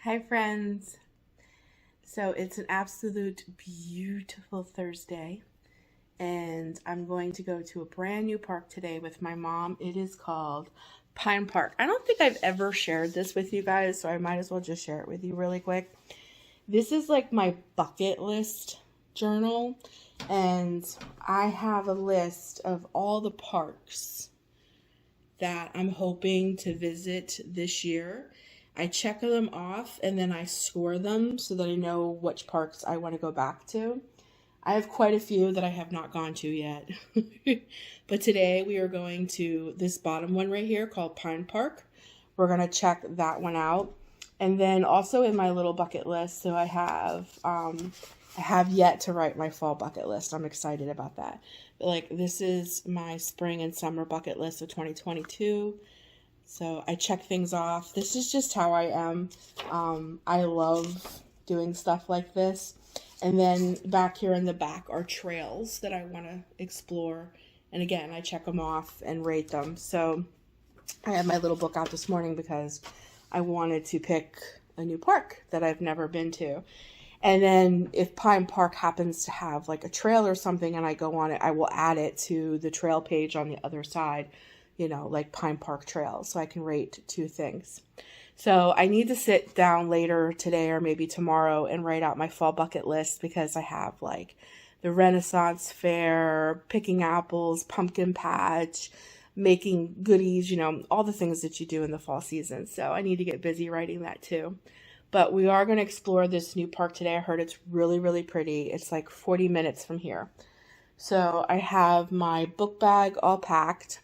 Hi friends. So it's an absolute beautiful Thursday and I'm going to go to a brand new park today with my mom. It is called Pine Park. I don't think I've ever shared this with you guys, so I might as well just share it with you really quick. This is like my bucket list journal, and I have a list of all the parks that I'm hoping to visit this year. I check them off and then I score them so that I know which parks I want to go back to. I have quite a few that I have not gone to yet. But today we are going to this bottom one right here called Pine Park. We're going to check that one out. And then also in my little bucket list, so I have yet to write my fall bucket list. I'm excited about that. But like, this is my spring and summer bucket list of 2022. So I check things off. This is just how I am. I love doing stuff like this. And then back here in the back are trails that I want to explore. And again, I check them off and rate them. So I had my little book out this morning because I wanted to pick a new park that I've never been to. And then if Pine Park happens to have like a trail or something and I go on it, I will add it to the trail page on the other side, like Pine Park Trail, so I can rate two things. So I need to sit down later today or maybe tomorrow and write out my fall bucket list because I have like the Renaissance Fair, picking apples, pumpkin patch, making goodies, all the things that you do in the fall season. So I need to get busy writing that too. But we are going to explore this new park today. I heard it's really, really pretty. It's like 40 minutes from here. So I have my book bag all packed.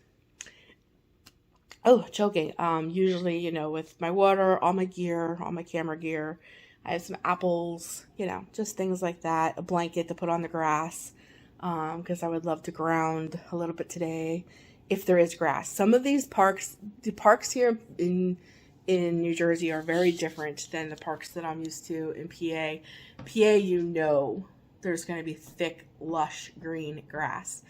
Oh, joking. Usually, with my water, all my gear, all my camera gear. I have some apples, just things like that. A blanket to put on the grass, because I would love to ground a little bit today, if there is grass. Some of these parks, the parks here in New Jersey are very different than the parks that I'm used to in PA. PA, there's going to be thick, lush, green grass.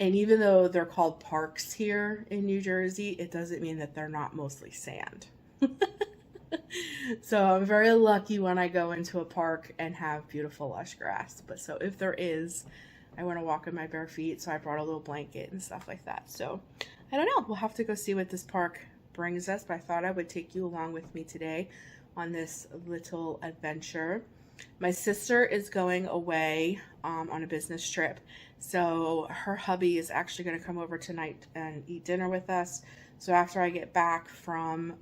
And even though they're called parks here in New Jersey, it doesn't mean that they're not mostly sand. So I'm very lucky when I go into a park and have beautiful, lush grass. But so if there is, I want to walk in my bare feet, so I brought a little blanket and stuff like that. So I don't know. We'll have to go see what this park brings us, but I thought I would take you along with me today on this little adventure. My sister is going away on a business trip, so her hubby is actually going to come over tonight and eat dinner with us. So after I get back from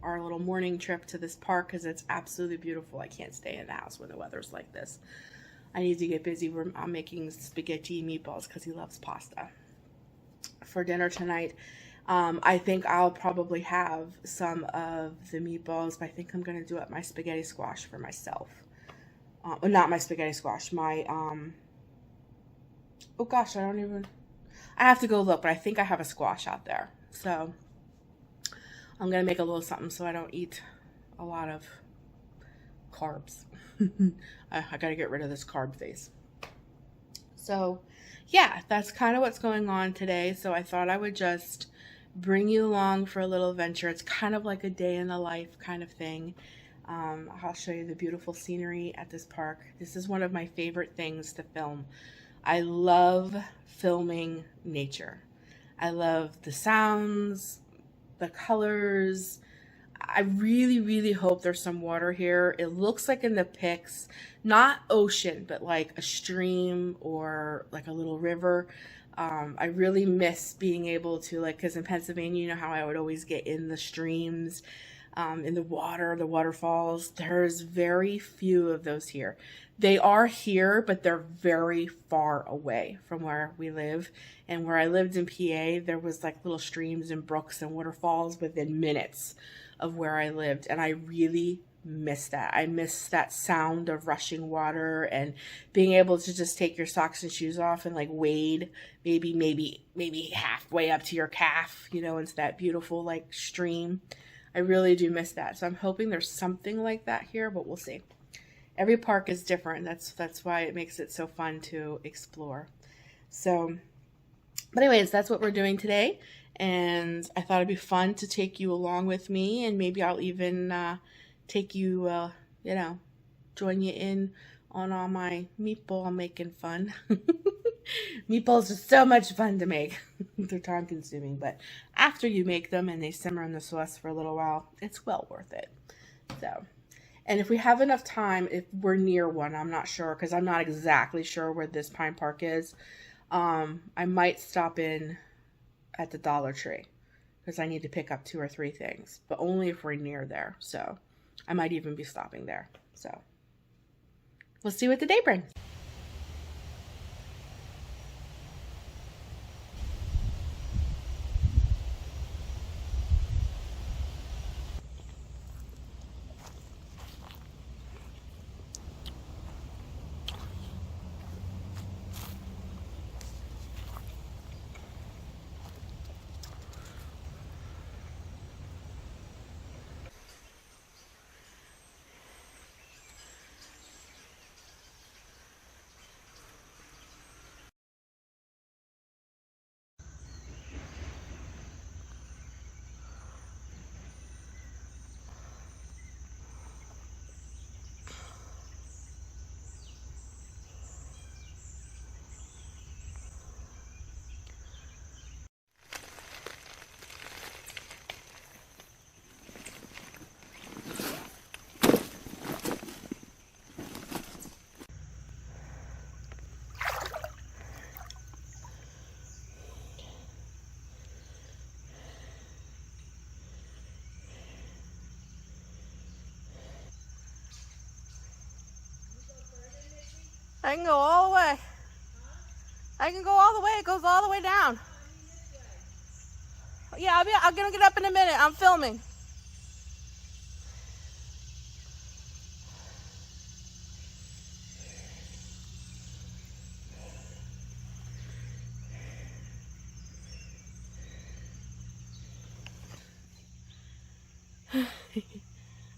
our little morning trip to this park, because it's absolutely beautiful, I can't stay in the house when the weather's like this. I need to get busy. I'm making spaghetti and meatballs because he loves pasta for dinner tonight. I think I'll probably have some of the meatballs, but I think I'm going to do up my spaghetti squash for myself. Not my spaghetti squash, my, oh gosh, I have to go look, but I think I have a squash out there. So I'm going to make a little something so I don't eat a lot of carbs. I got to get rid of this carb face. So yeah, that's kind of what's going on today. So I thought I would just bring you along for a little adventure. It's kind of like a day in the life kind of thing. I'll show you the beautiful scenery at this park. This is one of my favorite things to film. I love filming nature. I love the sounds, the colors. I really, really hope there's some water here. It looks like in the pics, not ocean, but like a stream or like a little river. I really miss being able to, because in Pennsylvania, you know how I would always get in the streams, in the water, the waterfalls. There's very few of those here. They are here, but they're very far away from where we live. And where I lived in PA, there was like little streams and brooks and waterfalls within minutes of where I lived. And I really miss that. I miss that sound of rushing water and being able to just take your socks and shoes off and like wade maybe halfway up to your calf, into that beautiful like stream. I really do miss that. So I'm hoping there's something like that here, but we'll see. Every park is different. That's why it makes it so fun to explore. So, but anyways, that's what we're doing today. And I thought it'd be fun to take you along with me, and maybe I'll even take you, you know, join you in on all my meatball making fun. Meatballs are so much fun to make. They're time consuming, but after you make them and they simmer in the sauce for a little while, it's well worth it. So, and if we have enough time, if we're near one, I'm not sure because I'm not exactly sure where this Pine Park is. I might stop in at the Dollar Tree because I need to pick up 2 or 3 things, but only if we're near there. So I might even be stopping there. So we'll see what the day brings. I can go all the way. I can go all the way. It goes all the way down. Yeah, I'm gonna get up in a minute. I'm filming.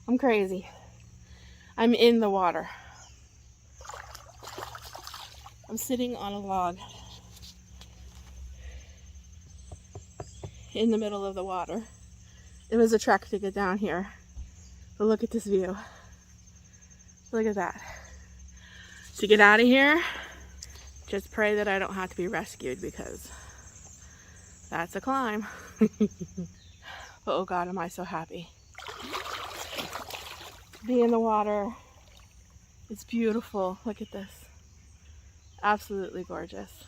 I'm crazy. I'm in the water. I'm sitting on a log in the middle of the water. It was a trek to get down here. But look at this view. Look at that. To get out of here, just pray that I don't have to be rescued because that's a climb. But oh God, am I so happy. To be in the water. It's beautiful. Look at this. Absolutely gorgeous.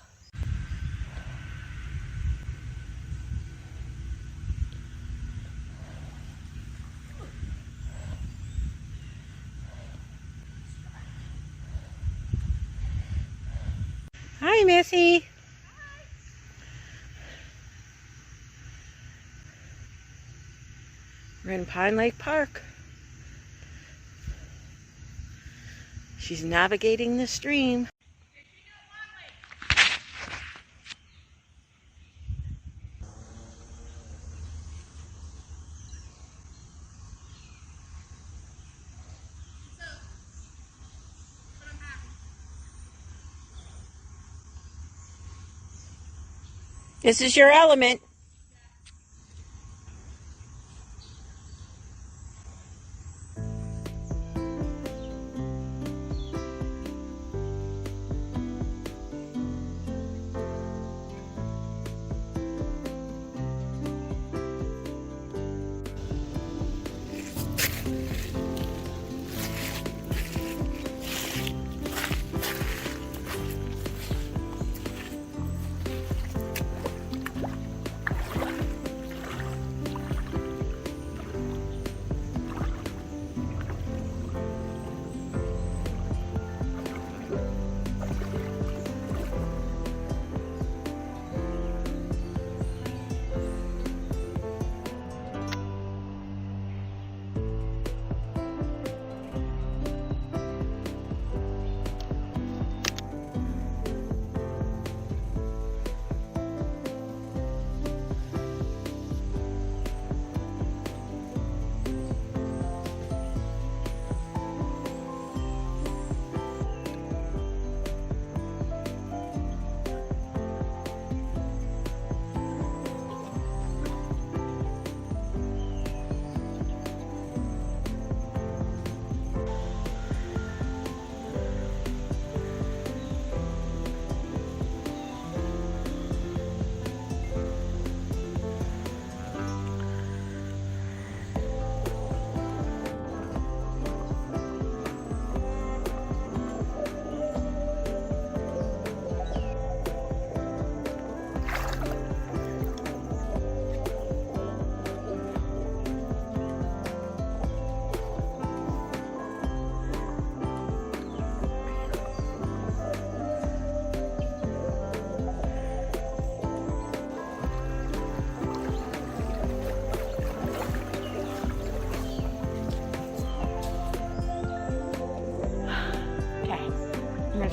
Hi, Missy. Hi. We're in Pine Lake Park. She's navigating the stream. This is your element.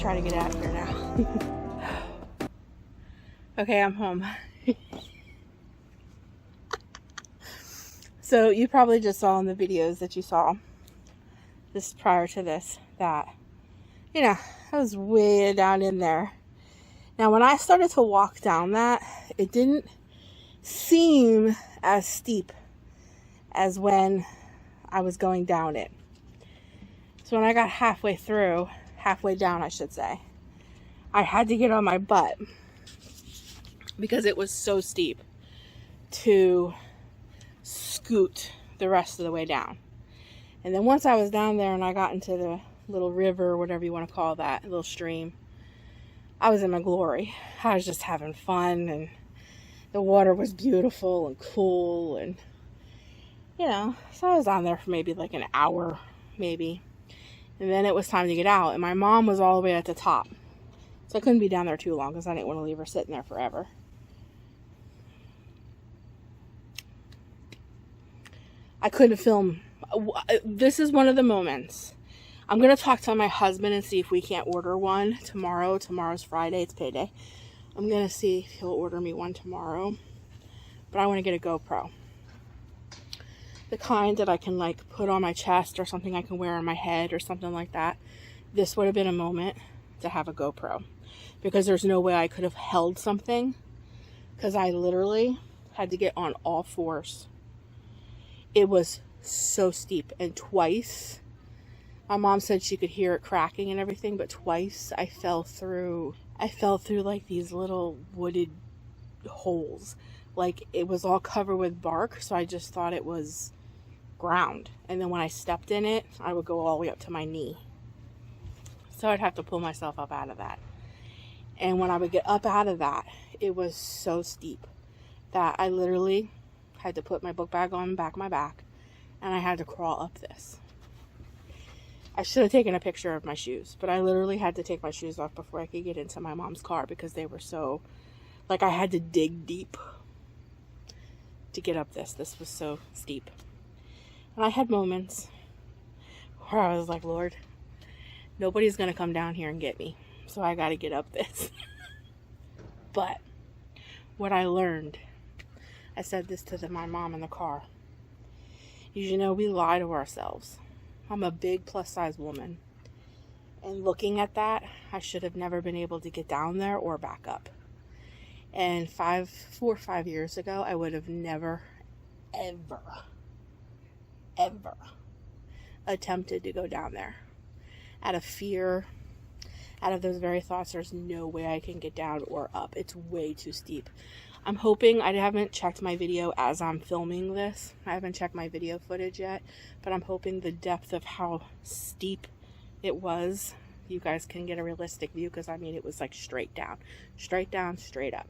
try to get out of here now. Okay, I'm home. So you probably just saw in the videos that you saw this prior to this that, you know, I was way down in there. Now when I started to walk down that, it didn't seem as steep as when I was going down it. So when I got halfway down I should say, I had to get on my butt because it was so steep to scoot the rest of the way down. And then once I was down there and I got into the little river, or whatever you want to call that, little stream, I was in my glory. I was just having fun, and the water was beautiful and cool, and you know, so I was down there for maybe like an hour, maybe. And then it was time to get out, and my mom was all the way at the top. So I couldn't be down there too long because I didn't want to leave her sitting there forever. I couldn't film. This is one of the moments. I'm going to talk to my husband and see if we can't order one tomorrow. Tomorrow's Friday. It's payday. I'm going to see if he'll order me one tomorrow. But I want to get a GoPro. The kind that I can like put on my chest, or something I can wear on my head or something like that. This would have been a moment to have a GoPro. Because there's no way I could have held something. Because I literally had to get on all fours. It was so steep, and twice, my mom said she could hear it cracking and everything, but twice I fell through like these little wooded holes. Like it was all covered with bark, so I just thought it was ground. And then when I stepped in it, I would go all the way up to my knee. So I'd have to pull myself up out of that. And when I would get up out of that, it was so steep that I literally had to put my book bag on the back of my back, and I had to crawl up this. I should have taken a picture of my shoes, but I literally had to take my shoes off before I could get into my mom's car because they were so, like, I had to dig deep to get up this. This was so steep. And I had moments where I was like, Lord, nobody's going to come down here and get me, so I got to get up this. But what I learned, I said this to my mom in the car. You know, we lie to ourselves. I'm a big plus size woman. And looking at that, I should have never been able to get down there or back up. And 4 or 5 years ago, I would have never, ever attempted to go down there. Out of fear, out of those very thoughts, there's no way I can get down or up. It's way too steep. I'm hoping, I haven't checked my video as I'm filming this. I haven't checked my video footage yet, but I'm hoping the depth of how steep it was, you guys can get a realistic view, because I mean, it was like straight down, straight up.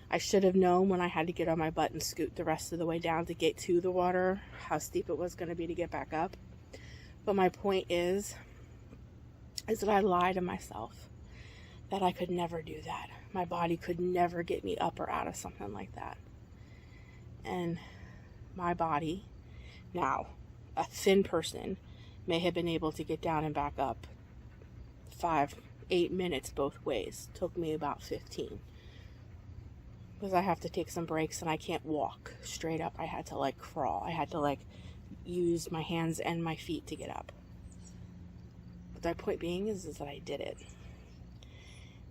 I should have known when I had to get on my butt and scoot the rest of the way down to get to the water, how steep it was going to be to get back up. But my point is that I lied to myself that I could never do that. My body could never get me up or out of something like that. And my body, now, a thin person may have been able to get down and back up 5-8 minutes both ways. Took me about 15. Because I have to take some breaks and I can't walk straight up. I had to like crawl. I had to like use my hands and my feet to get up. But my point being is that I did it.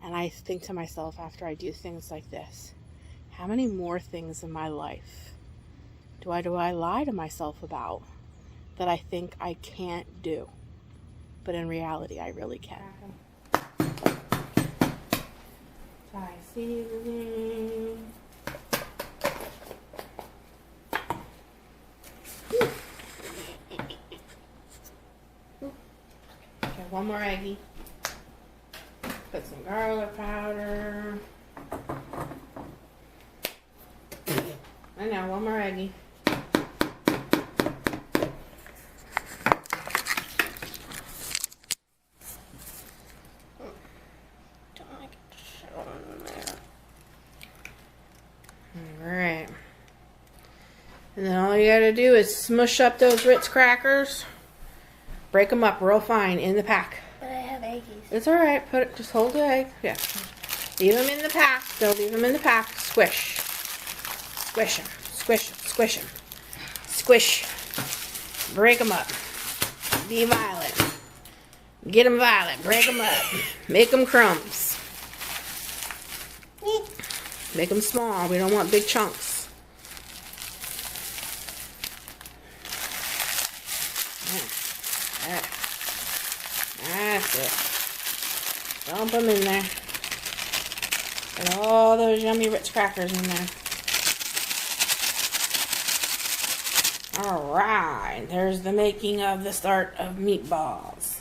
And I think to myself after I do things like this, how many more things in my life do I lie to myself about that I think I can't do? But in reality, I really can. Thai seasoning. Okay, one more eggie. Put some garlic powder. And now one more eggie. Alright. And then all you gotta do is smush up those Ritz crackers. Break them up real fine in the pack. But I have eggies. It's alright. Put it, just hold the egg. Yeah. Leave them in the pack. Don't leave them in the pack. Squish. Squish them. Squish them. Squish them. Squish. Break them up. Be violent. Get them violent. Break them up. Make them crumbs. Make them small. We don't want big chunks. That's it. Dump them in there. Put all those yummy Ritz crackers in there. Alright, there's the making of the start of meatballs.